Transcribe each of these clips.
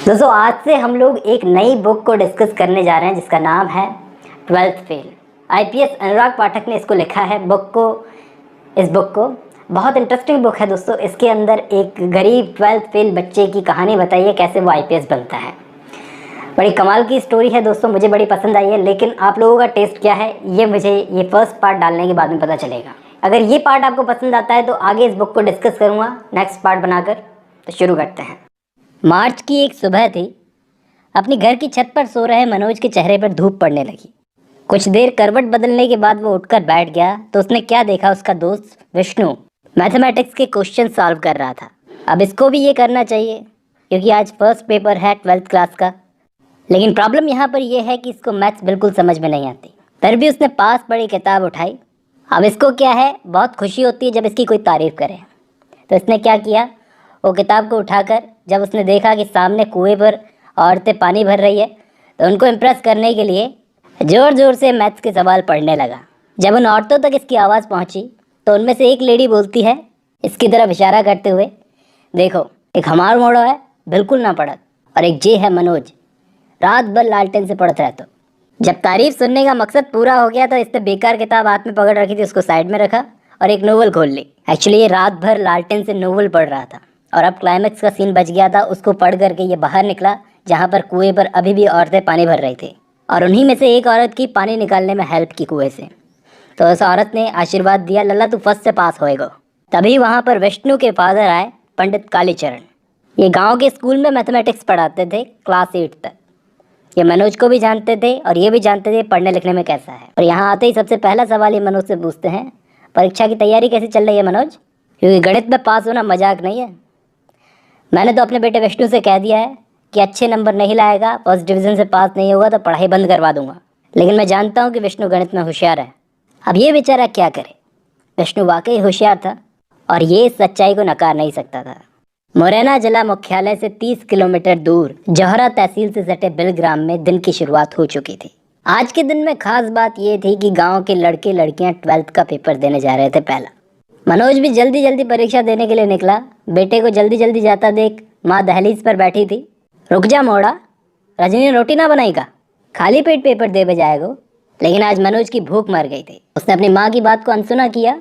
दोस्तों आज से हम लोग एक नई बुक को डिस्कस करने जा रहे हैं जिसका नाम है 12th फेल। आईपीएस अनुराग पाठक ने इसको लिखा है इस बुक को बहुत इंटरेस्टिंग बुक है दोस्तों। इसके अंदर एक गरीब 12th फेल बच्चे की कहानी बताई है कैसे वो आईपीएस बनता है। बड़ी कमाल की स्टोरी है दोस्तों, मुझे बड़ी पसंद आई है। लेकिन आप लोगों का टेस्ट क्या है ये मुझे ये फर्स्ट पार्ट डालने के बाद में पता चलेगा। अगर ये पार्ट आपको पसंद आता है तो आगे इस बुक को डिस्कस करूँगा नेक्स्ट पार्ट बनाकर। तो शुरू करते हैं। मार्च की एक सुबह थी। अपनी घर की छत पर सो रहे मनोज के चेहरे पर धूप पड़ने लगी। कुछ देर करवट बदलने के बाद वो उठकर बैठ गया तो उसने क्या देखा, उसका दोस्त विष्णु मैथमेटिक्स के क्वेश्चन सॉल्व कर रहा था। अब इसको भी ये करना चाहिए क्योंकि आज फर्स्ट पेपर है 12th क्लास का। लेकिन प्रॉब्लम यहाँ पर यह है कि इसको मैथ्स बिल्कुल समझ में नहीं आती। फिर भी उसने पास पड़ी किताब उठाई। अब इसको क्या है, बहुत खुशी होती है जब इसकी कोई तारीफ़ करे। तो इसने क्या किया, वो किताब को उठाकर जब उसने देखा कि सामने कुएं पर औरतें पानी भर रही है तो उनको इम्प्रेस करने के लिए ज़ोर ज़ोर से मैथ्स के सवाल पढ़ने लगा। जब उन औरतों तक इसकी आवाज़ पहुंची तो उनमें से एक लेडी बोलती है इसकी तरफ इशारा करते हुए, देखो एक हमार मोड़ो है बिल्कुल ना पढ़त, और एक जे है मनोज रात भर लालटेन से पढ़ता रहता। जब तारीफ सुनने का मकसद पूरा हो गया तो इसने बेकार किताब हाथ में पकड़ रखी थी उसको साइड में रखा और एक नोवेल खोल ली। एक्चुअली ये रात भर लालटेन से नोवेल पढ़ रहा था और अब क्लाइमैक्स का सीन बच गया था। उसको पढ़ करके ये बाहर निकला जहाँ पर कुएं पर अभी भी औरतें पानी भर रही थी और उन्हीं में से एक औरत की पानी निकालने में हेल्प की कुएं से। तो उस औरत ने आशीर्वाद दिया, लल्ला तू फर्स्ट से पास होएगा। तभी वहाँ पर विष्णु के फादर आए, पंडित कालीचरण। ये गाँव के स्कूल में मैथमेटिक्स पढ़ाते थे क्लास 8 तक। ये मनोज को भी जानते थे और ये भी जानते थे पढ़ने लिखने में कैसा है। और यहाँ आते ही सबसे पहला सवाल ये मनोज से पूछते हैं, परीक्षा की तैयारी कैसी चल रही है मनोज? क्योंकि गणित में पास होना मजाक नहीं है। मैंने तो अपने बेटे विष्णु से कह दिया है कि अच्छे नंबर नहीं लाएगा, फर्स्ट डिवीज़न से पास नहीं होगा तो पढ़ाई बंद करवा दूंगा। लेकिन मैं जानता हूँ कि विष्णु गणित में होशियार है। अब ये बेचारा क्या करे। विष्णु वाकई होशियार था और ये सच्चाई को नकार नहीं सकता था। मुरैना जिला मुख्यालय से 30 किलोमीटर दूर जौहरा तहसील से सटे बिलग्राम में दिन की शुरुआत हो चुकी थी। आज के दिन में खास बात यह थी कि गाँव के लड़के लड़कियाँ 12th का पेपर देने जा रहे थे पहला। मनोज भी जल्दी जल्दी परीक्षा देने के लिए निकला। बेटे को जल्दी जल्दी जाता देख माँ दहलीज पर बैठी थी। रुक जा मोड़ा, रजनी ने रोटी ना बनाई का, खाली पेट पेपर दे बजाएगो। लेकिन आज मनोज की भूख मर गई थी। उसने अपनी माँ की बात को अनसुना किया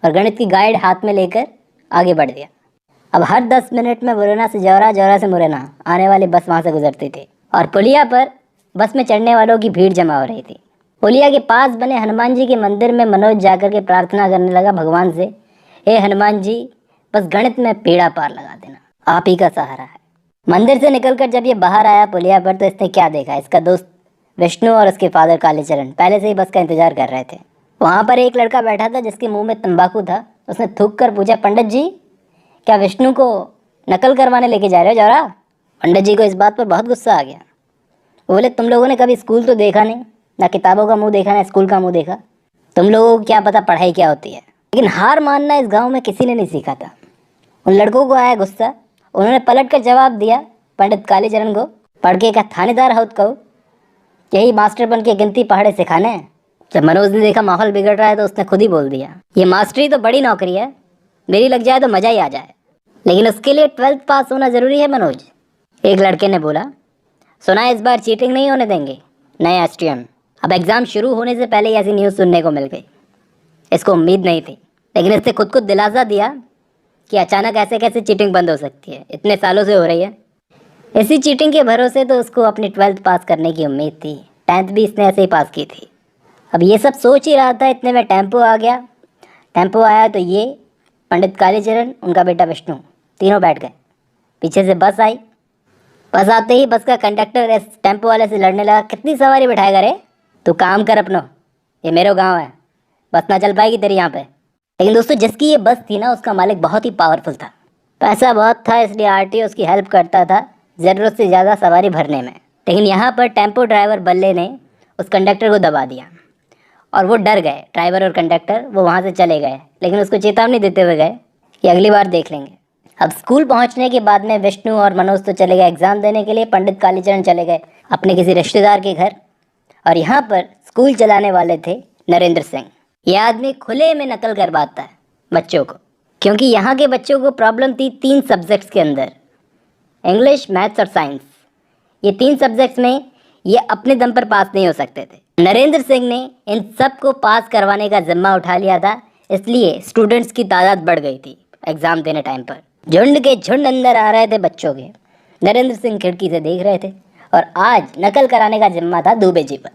और गणित की गाइड हाथ में लेकर आगे बढ़ गया। अब हर 10 मिनट में मुरैना से जौहरा, जौहरा से मुरैना आने वाली बस वहाँ से गुजरती थी और पुलिया पर बस में चढ़ने वालों की भीड़ जमा हो रही थी। पुलिया के पास बने हनुमान जी के मंदिर में मनोज जाकर के प्रार्थना करने लगा भगवान से, हे हनुमान जी बस गणित में पेड़ा पार लगा देना, आप ही का सहारा है। मंदिर से निकलकर जब ये बाहर आया पुलिया पर तो इसने क्या देखा, इसका दोस्त विष्णु और उसके फादर कालीचरण पहले से ही बस का इंतजार कर रहे थे। वहाँ पर एक लड़का बैठा था जिसके मुंह में तंबाकू था। उसने थूक कर पूछा, पंडित जी क्या विष्णु को नकल करवाने लेके जा रहे हो जौहरा? पंडित जी को इस बात पर बहुत गुस्सा आ गया। वो बोले, तुम लोगों ने कभी स्कूल तो देखा नहीं, ना किताबों का मुंह देखा ना स्कूल का मुंह देखा, तुम लोगों को क्या पता पढ़ाई क्या होती है। लेकिन हार मानना इस गांव में किसी ने नहीं सीखा था। उन लड़कों को आया गुस्सा। उन्होंने पलट कर जवाब दिया पंडित कालीचरण को, पढ़ के क्या थानेदार हो कहो, यही मास्टर बन के गिनती पहाड़े सिखाने हैं। जब मनोज ने देखा माहौल बिगड़ रहा है तो उसने खुद ही बोल दिया, ये मास्टरी तो बड़ी नौकरी है, मेरी लग जाए तो मज़ा ही आ जाए, लेकिन उसके लिए 12th पास होना ज़रूरी है मनोज। एक लड़के ने बोला, सुना इस बार चीटिंग नहीं होने देंगे नए एसटीएम। अब एग्ज़ाम शुरू होने से पहले ऐसी न्यूज़ सुनने को मिल गई। इसको उम्मीद नहीं थी, लेकिन इसने खुद को दिलासा दिया कि अचानक ऐसे कैसे चीटिंग बंद हो सकती है, इतने सालों से हो रही है। इसी चीटिंग के भरोसे तो उसको अपनी 12th पास करने की उम्मीद थी। 10th भी इसने ऐसे ही पास की थी। अब ये सब सोच ही रहा था, इतने में टेम्पो आ गया। टेम्पो आया तो ये पंडित कालीचरण, उनका बेटा विष्णु, तीनों बैठ गए। पीछे से बस आई। बस आते ही बस का कंडक्टर इस टेम्पो वाले से लड़ने लगा, कितनी सवारी बिठाएगा रे, तू काम कर अपनो, ये मेरा गांव है, बस ना चल पाएगी तेरी यहाँ पे। लेकिन दोस्तों जिसकी ये बस थी ना उसका मालिक बहुत ही पावरफुल था, पैसा बहुत था, इसलिए आरटीओ उसकी हेल्प करता था ज़रूरत से ज़्यादा सवारी भरने में। लेकिन यहाँ पर टेम्पो ड्राइवर बल्ले ने उस कंडक्टर को दबा दिया और वो डर गए। ड्राइवर और कंडक्टर वो वहाँ से चले गए, लेकिन उसको चेतावनी देते हुए गए कि अगली बार देख लेंगे। अब स्कूल पहुंचने के बाद में विष्णु और मनोज तो चले गए एग्ज़ाम देने के लिए। पंडित कालीचरण चले गए अपने किसी रिश्तेदार के घर। और यहाँ पर स्कूल चलाने वाले थे नरेंद्र सिंह। यह आदमी खुले में नकल करवाता है बच्चों को, क्योंकि यहाँ के बच्चों को प्रॉब्लम थी 3 सब्जेक्ट्स के अंदर, इंग्लिश, मैथ्स और साइंस, ये 3 सब्जेक्ट्स में ये अपने दम पर पास नहीं हो सकते थे। नरेंद्र सिंह ने इन सब को पास करवाने का जिम्मा उठा लिया था, इसलिए स्टूडेंट्स की तादाद बढ़ गई थी एग्ज़ाम देने टाइम पर। झुंड के झुंड अंदर आ रहे थे बच्चों के। नरेंद्र सिंह खिड़की से देख रहे थे और आज नकल कराने का जिम्मा था दुबे जी पर।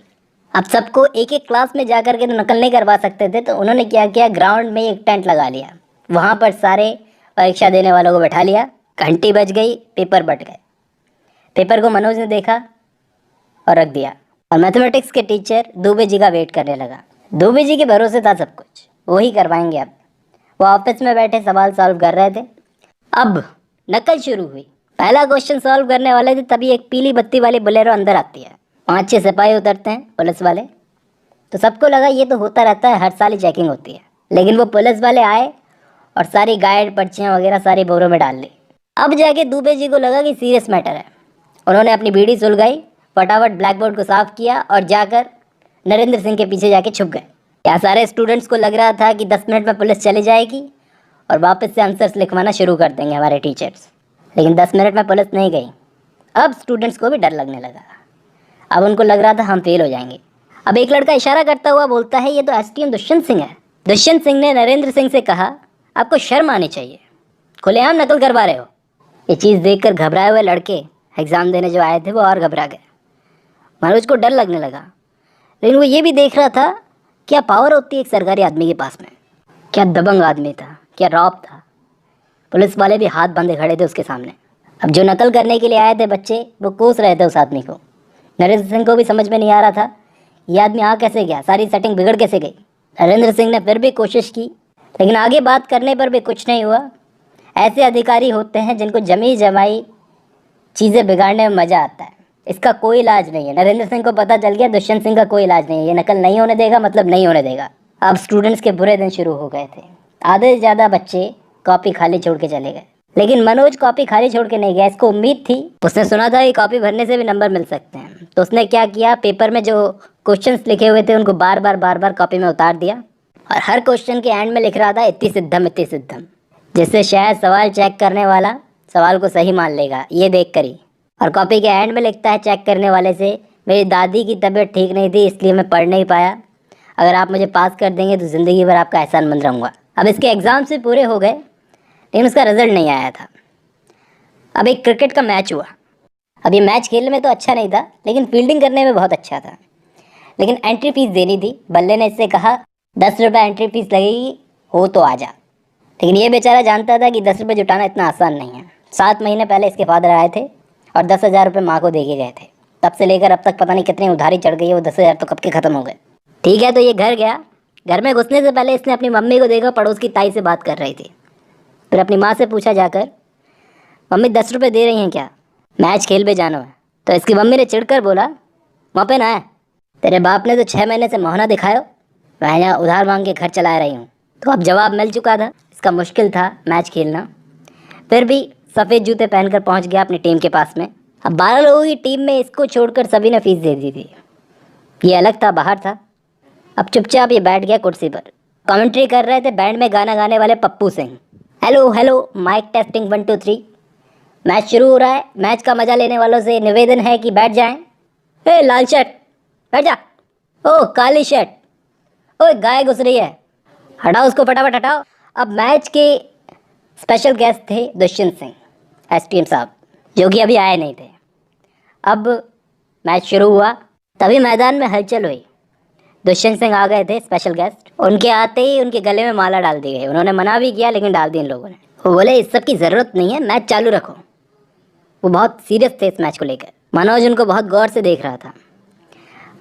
अब सबको एक एक क्लास में जा कर के तो नकल नहीं करवा सकते थे, तो उन्होंने क्या किया, ग्राउंड में एक टेंट लगा लिया। वहाँ पर सारे परीक्षा देने वालों को बैठा लिया। घंटी बज गई, पेपर बट गए। पेपर को मनोज ने देखा और रख दिया और मैथमेटिक्स के टीचर दुबे जी का वेट करने लगा। दुबे जी के भरोसे था सब कुछ, वही करवाएंगे। अब वो ऑफिस में बैठे सवाल सॉल्व कर रहे थे। अब नकल शुरू हुई। पहला क्वेश्चन सॉल्व करने वाले थे, तभी एक पीली बत्ती वाली बोलेरो अंदर आती है। 5-6 सिपाही उतरते हैं पुलिस वाले। तो सबको लगा ये तो होता रहता है, हर साल ही चेकिंग होती है। लेकिन वो पुलिस वाले आए और सारी गाइड, पर्चियाँ वगैरह सारी बोरों में डाल ली। अब जाके दुबे जी को लगा कि सीरियस मैटर है। उन्होंने अपनी बीड़ी सुलगाई, फटाफट ब्लैक बोर्ड को साफ किया और जाकर नरेंद्र सिंह के पीछे जाके छुप गए। यहाँ सारे स्टूडेंट्स को लग रहा था कि 10 मिनट में पुलिस चली जाएगी और वापस से आंसर्स लिखवाना शुरू कर देंगे हमारे टीचर्स। लेकिन 10 मिनट में पुलिस नहीं गई। अब स्टूडेंट्स को भी डर लगने लगा। अब उनको लग रहा था हम फेल हो जाएंगे। अब एक लड़का इशारा करता हुआ बोलता है, ये तो एसटीएम दुष्यंत सिंह है। दुष्यंत सिंह ने नरेंद्र सिंह से कहा, आपको शर्म आनी चाहिए, खुलेआम नकल करवा रहे हो। ये चीज़ देखकर घबराए हुए लड़के एग्ज़ाम देने जो आए थे वो और घबरा गए। मनोज को डर लगने लगा, लेकिन वो ये भी देख रहा था क्या पावर होती है एक सरकारी आदमी के पास में। क्या दबंग आदमी था, क्या रौब था। पुलिस वाले भी हाथ बांधे खड़े थे उसके सामने। अब जो नकल करने के लिए आए थे बच्चे, वो कोस रहे थे उस आदमी को। नरेंद्र सिंह को भी समझ में नहीं आ रहा था ये आदमी आ कैसे गया, सारी सेटिंग बिगड़ कैसे गई। नरेंद्र सिंह ने फिर भी कोशिश की, लेकिन आगे बात करने पर भी कुछ नहीं हुआ। ऐसे अधिकारी होते हैं जिनको जमी जमाई चीज़ें बिगाड़ने में मज़ा आता है। इसका कोई इलाज नहीं है। नरेंद्र सिंह को पता चल गया दुष्यंत सिंह का कोई इलाज नहीं है। ये नकल नहीं होने देगा, मतलब नहीं होने देगा। अब स्टूडेंट्स के बुरे दिन शुरू हो गए थे। आधे से ज़्यादा बच्चे कॉपी खाली छोड़ के चले गए, लेकिन मनोज कॉपी खाली छोड़ के नहीं गया। इसको उम्मीद थी, उसने सुना था कि कॉपी भरने से भी नंबर मिल सकते हैं। तो उसने क्या किया, पेपर में जो क्वेश्चंस लिखे हुए थे उनको बार बार कॉपी में उतार दिया और हर क्वेश्चन के एंड में लिख रहा था इति सिद्धम इति सिद्धम, जिससे शायद सवाल चेक करने वाला सवाल को सही मान लेगा ये देख कर ही। और कॉपी के एंड में लिखता है चेक करने वाले से, मेरी दादी की तबीयत ठीक नहीं थी इसलिए मैं पढ़ नहीं पाया, अगर आप मुझे पास कर देंगे तो ज़िंदगी भर आपका एहसानमंद रहूँगा। अब इसके एग्ज़ाम से पूरे हो गए, लेकिन उसका रिजल्ट नहीं आया था। अब एक क्रिकेट का मैच हुआ। अब ये मैच खेलने में तो अच्छा नहीं था, लेकिन फील्डिंग करने में बहुत अच्छा था। लेकिन एंट्री फीस देनी थी। बल्ले ने इससे कहा 10 रुपये एंट्री फीस लगेगी, हो तो आ जा। लेकिन ये बेचारा जानता था कि 10 रुपये जुटाना इतना आसान नहीं है। 7 महीने पहले इसके फादर आए थे और 10,000 रुपये माँ को दे के गए थे। तब से लेकर अब तक पता नहीं कितनी उधारी चढ़ गई है, वो 10,000 तो कब के ख़त्म हो गए। ठीक है, तो ये घर गया। घर में घुसने से पहले इसने अपनी मम्मी को देखा पड़ोस की ताई से बात कर रही थी। फिर अपनी माँ से पूछा जाकर, मम्मी 10 रुपये दे रही हैं क्या, मैच खेल पे जाना है। तो इसकी मम्मी ने चिढ़कर बोला, वहाँ पे ना है, तेरे बाप ने तो 6 महीने से मोहना दिखायो, मैं यहाँ उधार मांग के घर चला रही हूँ। तो अब जवाब मिल चुका था। इसका मुश्किल था मैच खेलना, फिर भी सफ़ेद जूते पहनकर पहुँच गया अपनी टीम के पास में। अब 12 लोगों की टीम में इसको छोड़कर सभी ने फीस दे दी थी। ये अलग था, बाहर था। अब चुपचाप ये बैठ गया कुर्सी पर। कमेंट्री कर रहे थे बैंड में गाना गाने वाले Pappu Singh. Hello hello, mic testing 1 2 3। Match शुरू हो रहा है। मैच का मजा लेने वालों से निवेदन है कि बैठ जाएं। ए लाल शर्ट बैठ जा, ओ काली शर्ट, ओ गाय घुस रही है, हटाओ उसको, फटाफट हटाओ। अब मैच के स्पेशल गेस्ट थे दुष्यंत सिंह एसटीएम साहब, जो कि अभी आए नहीं थे। अब मैच शुरू हुआ, तभी मैदान में हलचल हुई। दुष्यंत सिंह आ गए थे स्पेशल गेस्ट। उनके आते ही उनके गले में माला डाल दी गई। उन्होंने मना भी किया, लेकिन डाल दी इन लोगों ने। वो बोले इस सब की ज़रूरत नहीं है, मैच चालू रखो। वो बहुत सीरियस थे इस मैच को लेकर। मनोज उनको बहुत गौर से देख रहा था।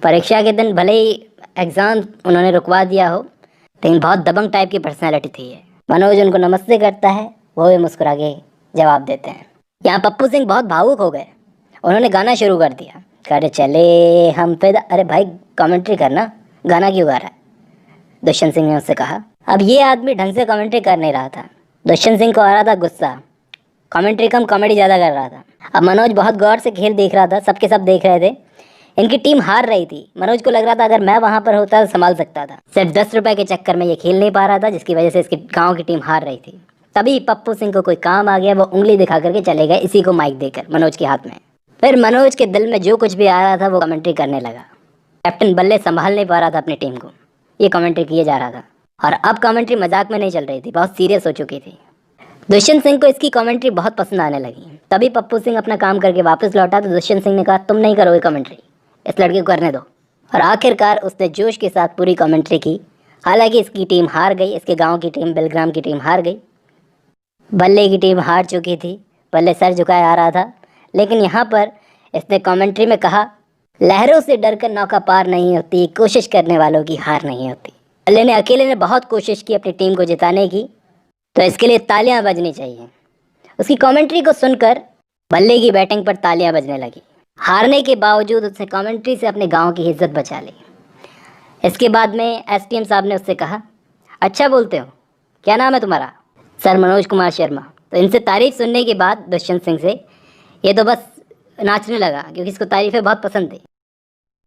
परीक्षा के दिन भले ही एग्ज़ाम उन्होंने रुकवा दिया हो, लेकिन बहुत दबंग टाइप की पर्सनैलिटी थी ये। मनोज उनको नमस्ते करता है, वो भी मुस्कुरा के जवाब देते हैं। यहाँ पप्पू सिंह बहुत भावुक हो गए। उन्होंने गाना शुरू कर दिया, करे चले हम फिदा। अरे भाई कमेंट्री करना, गाना क्यों गा रहा है, दुष्यंत सिंह ने उससे कहा। अब ये आदमी ढंग से कमेंट्री कर नहीं रहा था। दुष्यंत सिंह को आ रहा था गुस्सा, कमेंट्री कम कॉमेडी ज़्यादा कर रहा था। अब मनोज बहुत गौर से खेल देख रहा था, सबके सब देख रहे थे। इनकी टीम हार रही थी। मनोज को लग रहा था अगर मैं वहाँ पर होता तो संभाल सकता था। सिर्फ 10 रुपये के चक्कर में ये खेल नहीं पा रहा था, जिसकी वजह से इसकी गाँव की टीम हार रही थी। तभी पप्पू सिंह को कोई काम आ गया, वो उंगली दिखा करके चले गए इसी को माइक देकर मनोज के हाथ में। फिर मनोज के दिल में जो कुछ भी आ रहा था वो कमेंट्री करने लगा। कैप्टन बल्ले संभाल नहीं पा रहा था अपनी टीम को, ये कमेंट्री किए जा रहा था। और अब कमेंट्री मजाक में नहीं चल रही थी, बहुत सीरियस हो चुकी थी। दुष्यंत सिंह को इसकी कमेंट्री बहुत पसंद आने लगी। तभी पप्पू सिंह अपना काम करके वापस लौटा तो दुष्यंत सिंह ने कहा, तुम नहीं करोगे कमेंट्री, इस लड़के को करने दो। और आखिरकार उसने जोश के साथ पूरी कमेंट्री की। हालांकि इसकी टीम हार गई, इसके गांव की टीम बेलग्राम की टीम हार गई। बल्ले की टीम हार चुकी थी, बल्ले सर झुकाए आ रहा था। लेकिन यहाँ पर इसने कमेंट्री में कहा, लहरों से डरकर नौका पार नहीं होती, कोशिश करने वालों की हार नहीं होती। बल्ले ने अकेले ने बहुत कोशिश की अपनी टीम को जिताने की, तो इसके लिए तालियां बजनी चाहिए। उसकी कमेंट्री को सुनकर बल्ले की बैटिंग पर तालियां बजने लगी। हारने के बावजूद उसने कमेंट्री से अपने गांव की इज्जत बचा ली। इसके बाद में एसटीएम साहब ने उससे कहा, अच्छा बोलते हो, क्या नाम है तुम्हारा? सर मनोज कुमार शर्मा। तो इनसे तारीफ सुनने के बाद दुष्यंत सिंह से ये तो बस नाचने लगा, क्योंकि इसको तारीफें बहुत पसंद थी।